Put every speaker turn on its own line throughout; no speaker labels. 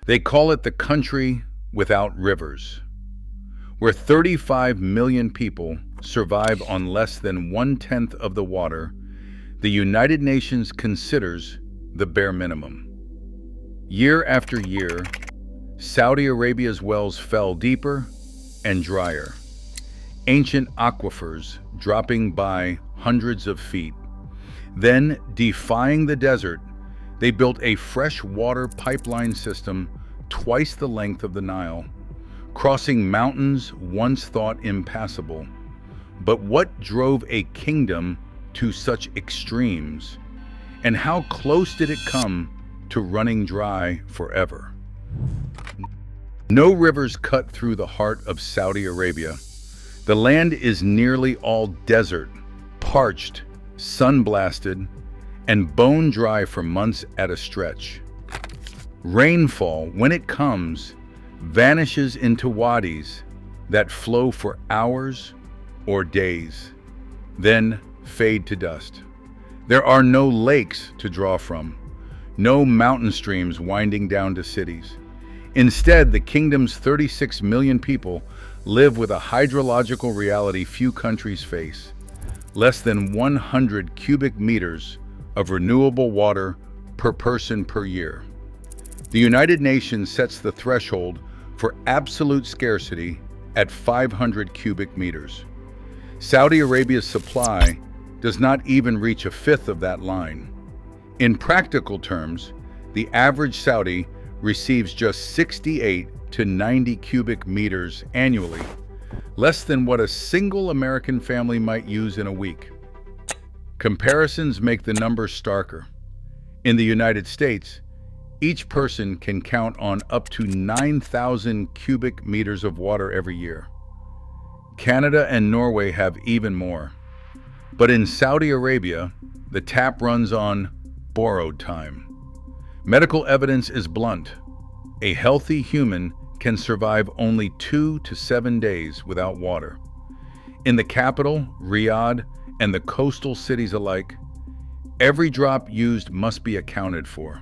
They call it the country without rivers, where 35 million people survive on less than 1/10 of the water the United Nations considers the bare minimum. Year after year, Saudi Arabia's wells fell deeper and drier, ancient aquifers dropping by hundreds of feet. Then, defying the desert, they built a freshwater pipeline system twice the length of the Nile, crossing mountains once thought impassable. But what drove a kingdom to such extremes, and how close did it come to running dry forever? No rivers cut through the heart of Saudi Arabia. The land is nearly all desert, parched, sun-blasted, and bone dry for months at a stretch. Rainfall, when it comes, vanishes into wadis that flow for hours or days, then fade to dust. There are no lakes to draw from, no mountain streams winding down to cities. Instead, the kingdom's 36 million people live with a hydrological reality few countries face: less than 100 cubic meters of renewable water per person per year. The United Nations sets the threshold for absolute scarcity at 500 cubic meters. Saudi Arabia's supply does not even reach a fifth of that line. In practical terms, the average Saudi receives just 68 to 90 cubic meters annually, less than what a single American family might use in a week. Comparisons make the numbers starker. In the United States, each person can count on up to 9,000 cubic meters of water every year. Canada and Norway have even more. But in Saudi Arabia, the tap runs on borrowed time. Medical evidence is blunt. A healthy human can survive only 2 to 7 days without water. In the capital, Riyadh, and the coastal cities alike, every drop used must be accounted for.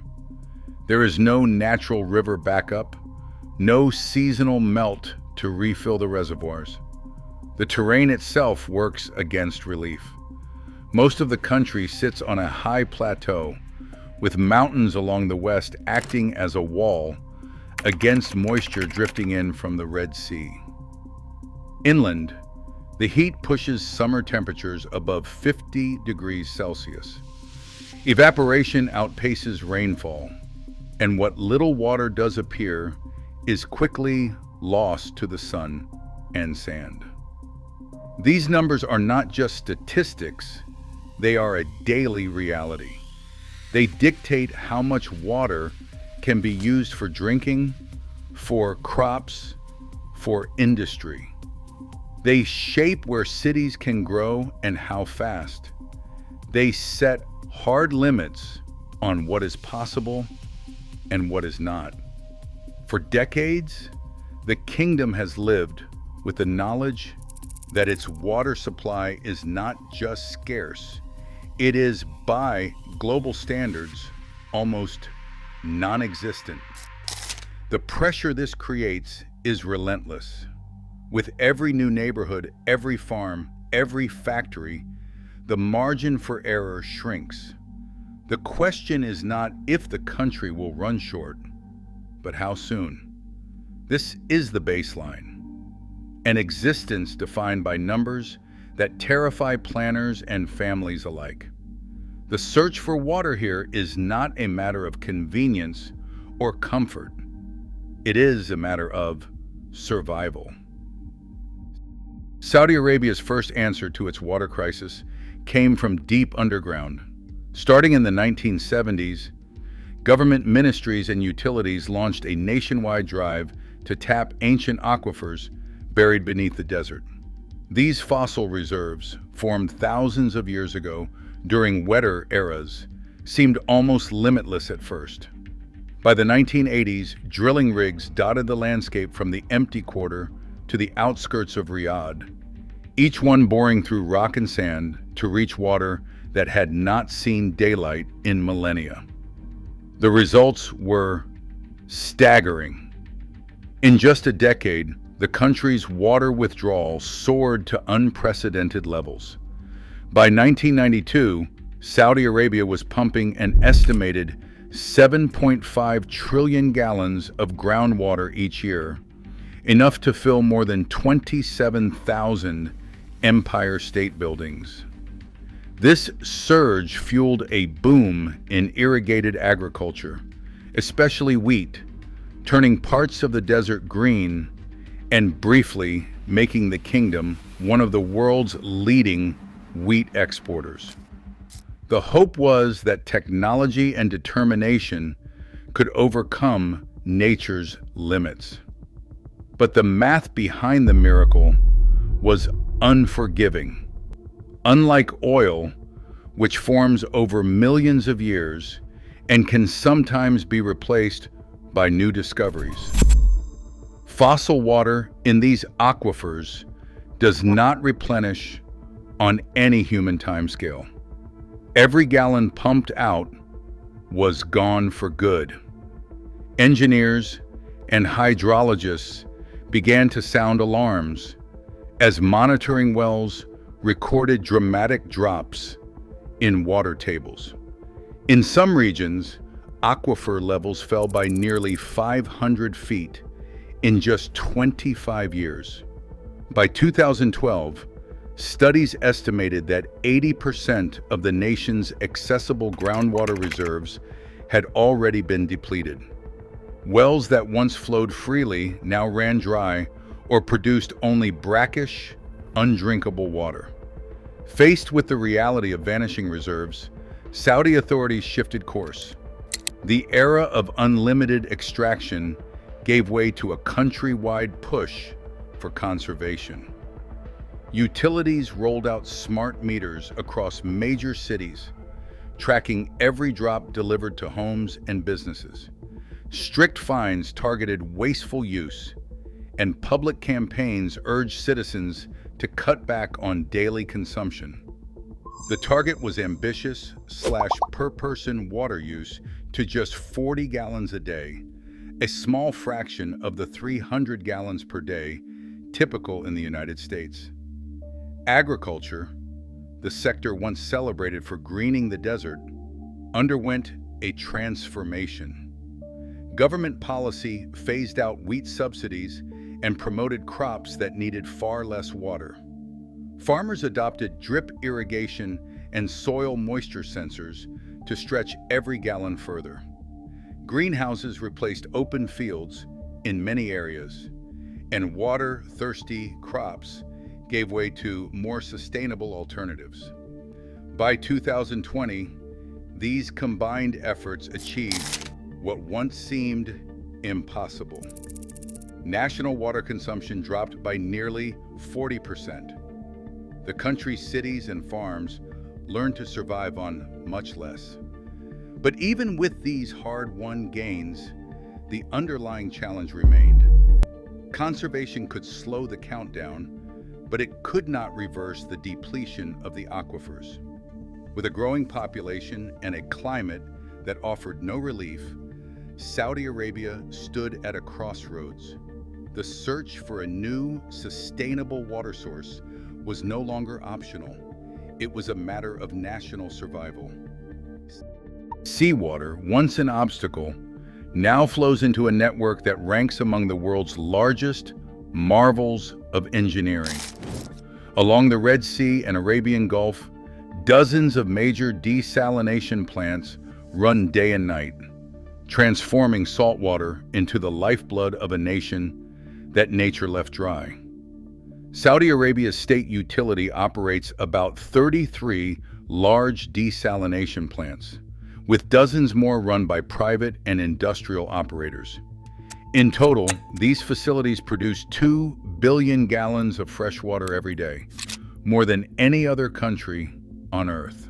There is no natural river backup, no seasonal melt to refill the reservoirs. The terrain itself works against relief. Most of the country sits on a high plateau, with mountains along the west acting as a wall against moisture drifting in from the Red Sea. Inland, the heat pushes summer temperatures above 50 degrees Celsius. Evaporation outpaces rainfall, and what little water does appear is quickly lost to the sun and sand. These numbers are not just statistics, they are a daily reality. They dictate how much water can be used for drinking, for crops, for industry. They shape where cities can grow and how fast. They set hard limits on what is possible and what is not. For decades, the kingdom has lived with the knowledge that its water supply is not just scarce, it is, by global standards, almost non-existent. The pressure this creates is relentless. With every new neighborhood, every farm, every factory, the margin for error shrinks. The question is not if the country will run short, but how soon. This is the baseline, an existence defined by numbers that terrify planners and families alike. The search for water here is not a matter of convenience or comfort. It is a matter of survival. Saudi Arabia's first answer to its water crisis came from deep underground. Starting in the 1970s, government ministries and utilities launched a nationwide drive to tap ancient aquifers buried beneath the desert. These fossil reserves, formed thousands of years ago during wetter eras, seemed almost limitless at first. By the 1980s, drilling rigs dotted the landscape from the empty quarter to the outskirts of Riyadh, each one boring through rock and sand to reach water that had not seen daylight in millennia. The results were Staggering. In just a decade, the country's water withdrawal soared to unprecedented levels. By 1992, Saudi Arabia was pumping an estimated 7.5 trillion gallons of groundwater each year, enough to fill more than 27,000 Empire State Buildings. This surge fueled a boom in irrigated agriculture, especially wheat, turning parts of the desert green and briefly making the kingdom one of the world's leading wheat exporters. The hope was that technology and determination could overcome nature's limits. But the math behind the miracle was unforgiving. Unlike oil, which forms over millions of years and can sometimes be replaced by new discoveries, fossil water in these aquifers does not replenish on any human timescale. Every gallon pumped out was gone for good. Engineers and hydrologists began to sound alarms as monitoring wells recorded dramatic drops in water tables. In some regions, aquifer levels fell by nearly 500 feet in just 25 years. By 2012, studies estimated that 80% of the nation's accessible groundwater reserves had already been depleted. Wells that once flowed freely now ran dry or produced only brackish, undrinkable water. Faced with the reality of vanishing reserves, Saudi authorities shifted course. The era of unlimited extraction gave way to a countrywide push for conservation. Utilities rolled out smart meters across major cities, tracking every drop delivered to homes and businesses. Strict fines targeted wasteful use, and public campaigns urged citizens to cut back on daily consumption. The target was ambitious / per-person water use to just 40 gallons a day, a small fraction of the 300 gallons per day typical in the United States. Agriculture, the sector once celebrated for greening the desert, underwent a transformation. Government policy phased out wheat subsidies and promoted crops that needed far less water. Farmers adopted drip irrigation and soil moisture sensors to stretch every gallon further. Greenhouses replaced open fields in many areas, and water-thirsty crops gave way to more sustainable alternatives. By 2020, these combined efforts achieved what once seemed impossible. National water consumption dropped by nearly 40%. The country's cities and farms learned to survive on much less. But even with these hard-won gains, the underlying challenge remained. Conservation could slow the countdown, but it could not reverse the depletion of the aquifers. With a growing population and a climate that offered no relief, Saudi Arabia stood at a crossroads. The search for a new, sustainable water source was no longer optional. It was a matter of national survival. Seawater, once an obstacle, now flows into a network that ranks among the world's largest marvels of engineering. Along the Red Sea and Arabian Gulf, dozens of major desalination plants run day and night, transforming saltwater into the lifeblood of a nation that nature left dry. Saudi Arabia's state utility operates about 33 large desalination plants, with dozens more run by private and industrial operators. In total, these facilities produce 2 billion gallons of fresh water every day, more than any other country on Earth.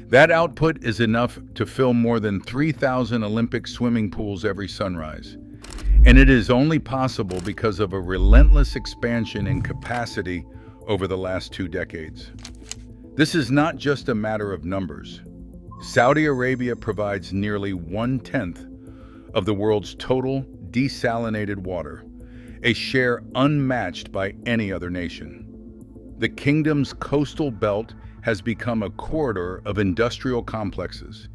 That output is enough to fill more than 3,000 Olympic swimming pools every sunrise. And it is only possible because of a relentless expansion in capacity over the last 2 decades. This is not just a matter of numbers. Saudi Arabia provides nearly 1/10 of the world's total desalinated water, a share unmatched by any other nation. The kingdom's coastal belt has become a corridor of industrial complexes,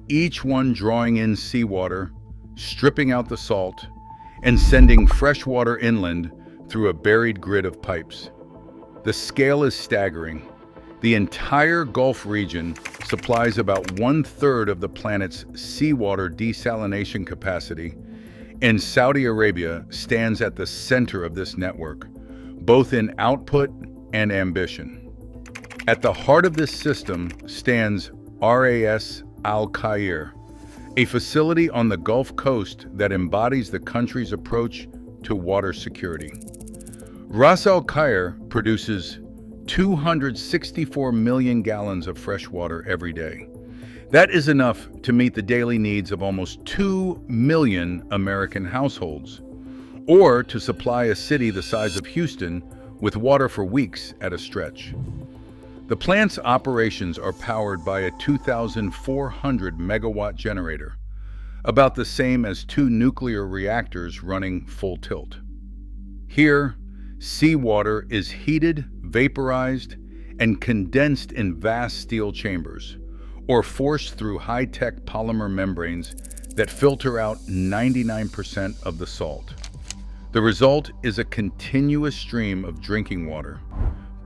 each one drawing in seawater, stripping out the salt, and sending fresh water inland through a buried grid of pipes. The scale is staggering. The entire Gulf region supplies about 1/3 of the planet's seawater desalination capacity, and Saudi Arabia stands at the center of this network, both in output and ambition. At the heart of this system stands Ras Al Khair, a facility on the Gulf Coast that embodies the country's approach to water security. Ras Al Khair produces 264 million gallons of fresh water every day. That is enough to meet the daily needs of almost 2 million American households, or to supply a city the size of Houston with water for weeks at a stretch. The plant's operations are powered by a 2,400 megawatt generator, about the same as 2 nuclear reactors running full tilt. Here, seawater is heated, vaporized, and condensed in vast steel chambers, or forced through high-tech polymer membranes that filter out 99% of the salt. The result is a continuous stream of drinking water,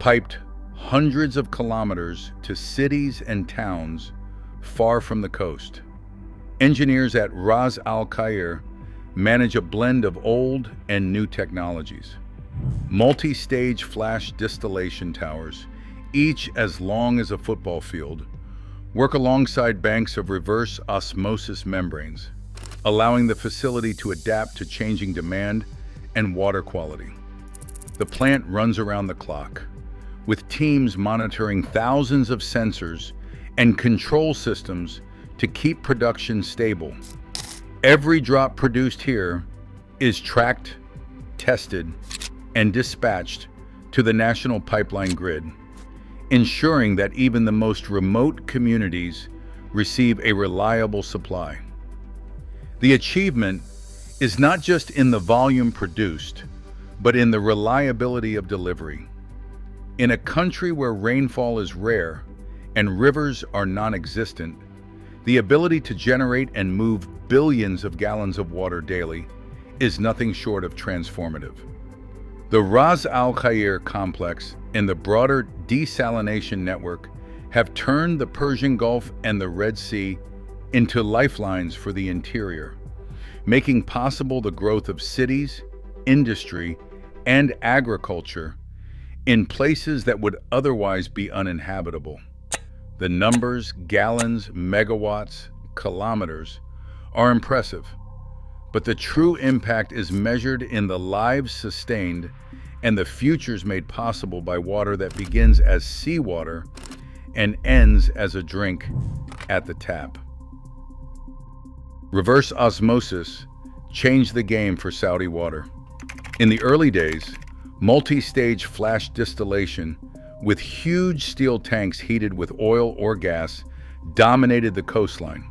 piped hundreds of kilometers to cities and towns far from the coast. Engineers at Ras Al Khair manage a blend of old and new technologies. Multi-stage flash distillation towers, each as long as a football field, work alongside banks of reverse osmosis membranes, allowing the facility to adapt to changing demand and water quality. The plant runs around the clock, with teams monitoring thousands of sensors and control systems to keep production stable. Every drop produced here is tracked, tested, and dispatched to the national pipeline grid, ensuring that even the most remote communities receive a reliable supply. The achievement is not just in the volume produced, but in the reliability of delivery. In a country where rainfall is rare and rivers are non-existent, the ability to generate and move billions of gallons of water daily is nothing short of transformative. The Ras Al Khair complex and the broader desalination network have turned the Persian Gulf and the Red Sea into lifelines for the interior, making possible the growth of cities, industry, and agriculture in places that would otherwise be uninhabitable. The numbers, gallons, megawatts, kilometers, are impressive, but the true impact is measured in the lives sustained and the futures made possible by water that begins as seawater and ends as a drink at the tap. Reverse osmosis changed the game for Saudi water. In the early days, multi-stage flash distillation with huge steel tanks heated with oil or gas dominated the coastline.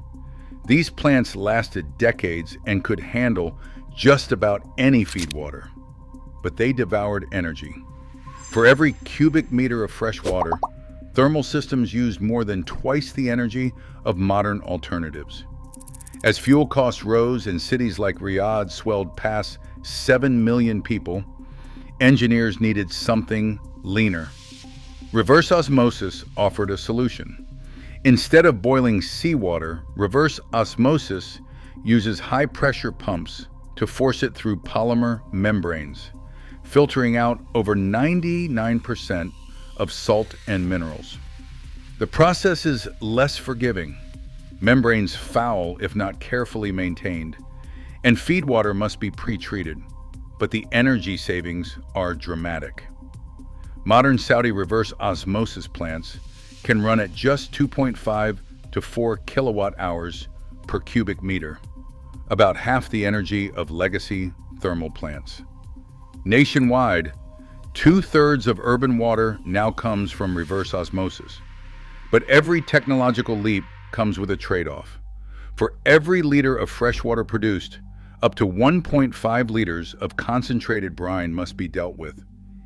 These plants lasted decades and could handle just about any feedwater, but they devoured energy. For every cubic meter of fresh water, thermal systems used more than twice the energy of modern alternatives. As fuel costs rose and cities like Riyadh swelled past 7 million people, engineers needed something leaner. Reverse osmosis offered a solution. Instead of boiling seawater, reverse osmosis uses high-pressure pumps to force it through polymer membranes, filtering out over 99% of salt and minerals. The process is less forgiving. Membranes foul if not carefully maintained, and feedwater must be pre-treated, but the energy savings are dramatic. Modern Saudi reverse osmosis plants can run at just 2.5 to 4 kilowatt hours per cubic meter, about half the energy of legacy thermal plants. Nationwide, 2/3 of urban water now comes from reverse osmosis. But every technological leap comes with a trade-off. For every liter of fresh water produced, up to 1.5 liters of concentrated brine must be dealt with.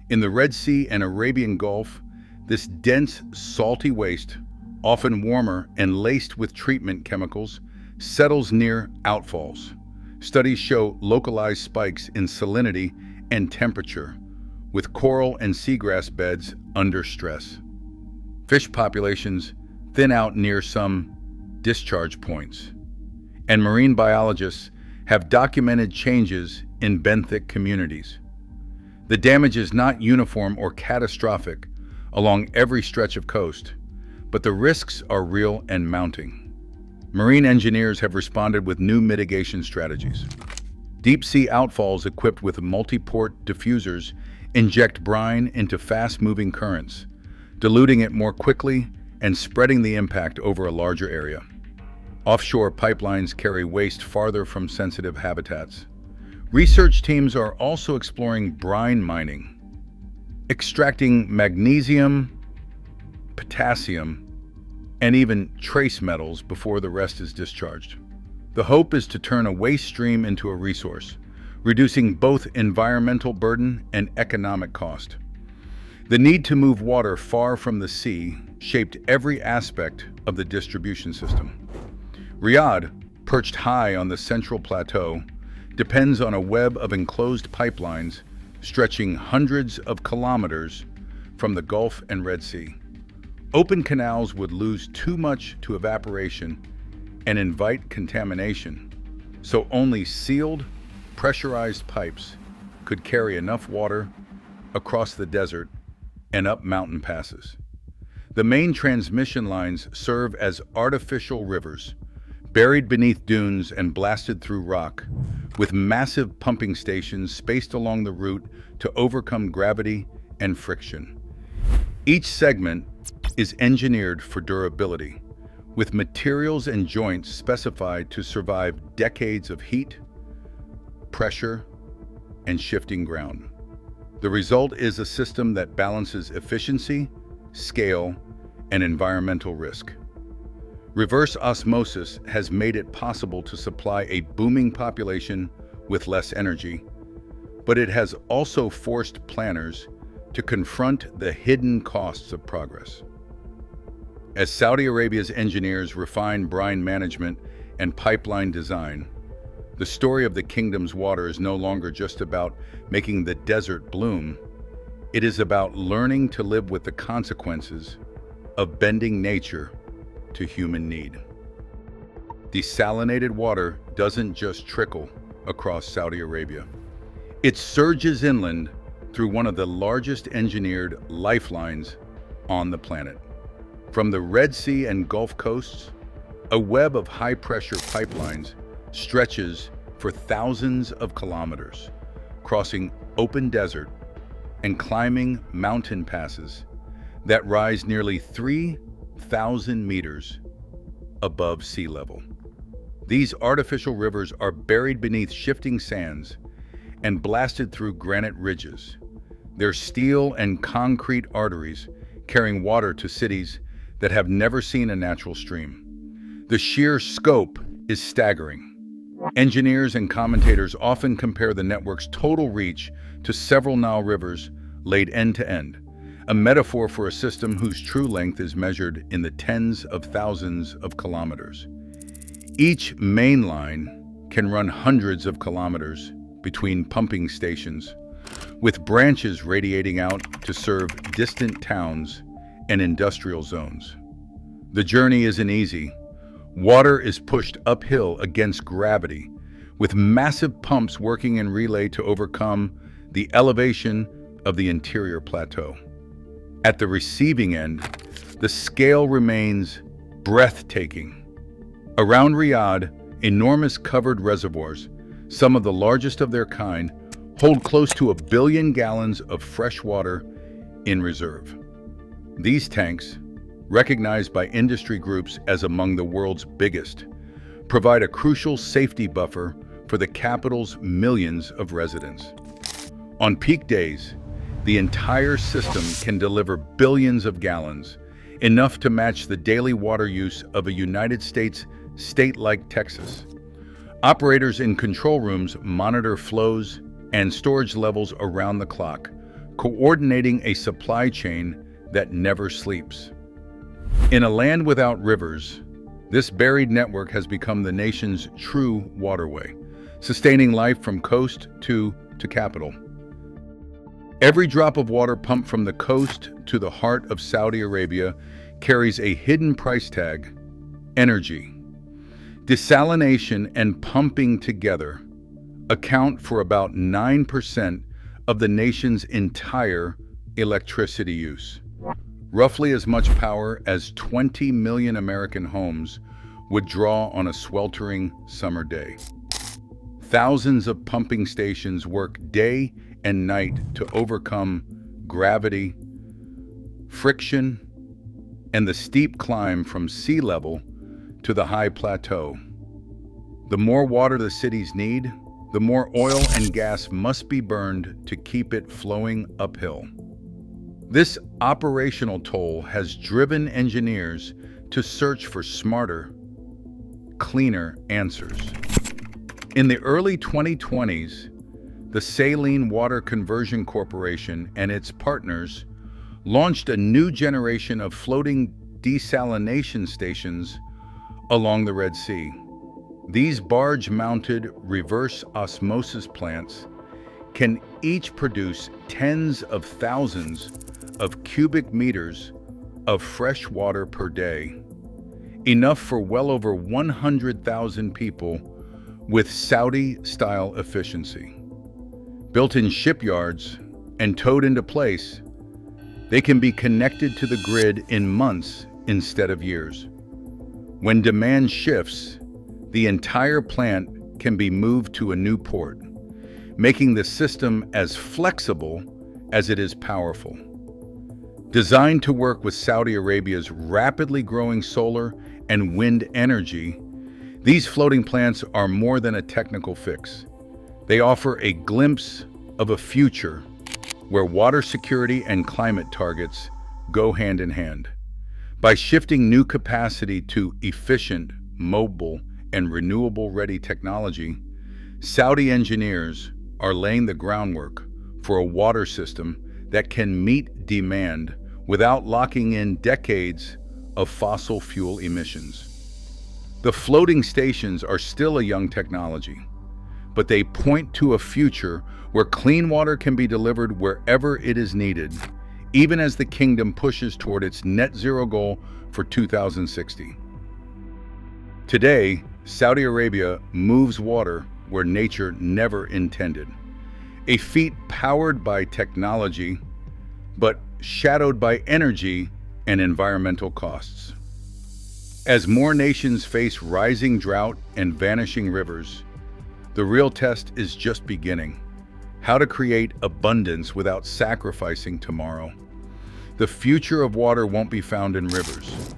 In the Red Sea and Arabian Gulf, this dense, salty waste, often warmer and laced with treatment chemicals, settles near outfalls. Studies show localized spikes in salinity and temperature, with coral and seagrass beds under stress. Fish populations thin out near some discharge points, and marine biologists have documented changes in benthic communities. The damage is not uniform or catastrophic along every stretch of coast, but the risks are real and mounting. Marine engineers have responded with new mitigation strategies. Deep-sea outfalls equipped with multi-port diffusers inject brine into fast-moving currents, diluting it more quickly and spreading the impact over a larger area. Offshore pipelines carry waste farther from sensitive habitats. Research teams are also exploring brine mining, extracting magnesium, potassium, and even trace metals before the rest is discharged. The hope is to turn a waste stream into a resource, reducing both environmental burden and economic cost. The need to move water far from the sea shaped every aspect of the distribution system. Riyadh, perched high on the central plateau, depends on a web of enclosed pipelines stretching hundreds of kilometers from the Gulf and Red Sea. Open canals would lose too much to evaporation and invite contamination, so only sealed, pressurized pipes could carry enough water across the desert and up mountain passes. The main transmission lines serve as artificial rivers, buried beneath dunes and blasted through rock, with massive pumping stations spaced along the route to overcome gravity and friction. Each segment is engineered for durability, with materials and joints specified to survive decades of heat, pressure, and shifting ground. The result is a system that balances efficiency, scale, and environmental risk. Reverse osmosis has made it possible to supply a booming population with less energy, but it has also forced planners to confront the hidden costs of progress. As Saudi Arabia's engineers refine brine management and pipeline design, the story of the kingdom's water is no longer just about making the desert bloom. It is about learning to live with the consequences of bending nature to human need. Desalinated water doesn't just trickle across Saudi Arabia. It surges inland through one of the largest engineered lifelines on the planet. From the Red Sea and Gulf coasts, a web of high-pressure pipelines stretches for thousands of kilometers, crossing open desert and climbing mountain passes that rise nearly 3,000 meters above sea level. These artificial rivers are buried beneath shifting sands and blasted through granite ridges, their steel and concrete arteries carrying water to cities that have never seen a natural stream. The sheer scope is staggering. Engineers and commentators often compare the network's total reach to several Nile rivers laid end to end, a metaphor for a system whose true length is measured in the tens of thousands of kilometers. Each main line can run hundreds of kilometers between pumping stations, with branches radiating out to serve distant towns and industrial zones. The journey isn't easy. Water is pushed uphill against gravity, with massive pumps working in relay to overcome the elevation of the interior plateau. At the receiving end, the scale remains breathtaking. Around Riyadh, enormous covered reservoirs, some of the largest of their kind, hold close to 1 billion gallons of fresh water in reserve. These tanks, recognized by industry groups as among the world's biggest, provide a crucial safety buffer for the capital's millions of residents. On peak days, the entire system can deliver billions of gallons, enough to match the daily water use of a United States state like Texas. Operators in control rooms monitor flows and storage levels around the clock, coordinating a supply chain that never sleeps. In a land without rivers, this buried network has become the nation's true waterway, sustaining life from coast to capital. Every drop of water pumped from the coast to the heart of Saudi Arabia carries a hidden price tag: energy. Desalination and pumping together account for about 9% of the nation's entire electricity use, roughly as much power as 20 million American homes would draw on a sweltering summer day. Thousands of pumping stations work day and night to overcome gravity, friction, and the steep climb from sea level to the high plateau. The more water the cities need, the more oil and gas must be burned to keep it flowing uphill. This operational toll has driven engineers to search for smarter, cleaner answers. In the early 2020s, the Saline Water Conversion Corporation and its partners launched a new generation of floating desalination stations along the Red Sea. These barge-mounted reverse osmosis plants can each produce tens of thousands of cubic meters of fresh water per day, enough for well over 100,000 people with Saudi-style efficiency. Built in shipyards and towed into place, they can be connected to the grid in months instead of years. When demand shifts, the entire plant can be moved to a new port, making the system as flexible as it is powerful. Designed to work with Saudi Arabia's rapidly growing solar and wind energy, these floating plants are more than a technical fix. They offer a glimpse of a future where water security and climate targets go hand in hand. By shifting new capacity to efficient, mobile, and renewable-ready technology, Saudi engineers are laying the groundwork for a water system that can meet demand without locking in decades of fossil fuel emissions. The floating stations are still a young technology, but they point to a future where clean water can be delivered wherever it is needed, even as the kingdom pushes toward its net zero goal for 2060. Today, Saudi Arabia moves water where nature never intended, a feat powered by technology, but shadowed by energy and environmental costs. As more nations face rising drought and vanishing rivers, the real test is just beginning: how to create abundance without sacrificing tomorrow. The future of water won't be found in rivers.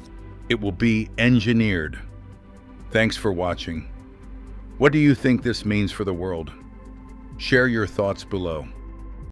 It will be engineered. Thanks for watching. What do you think this means for the world? Share your thoughts below.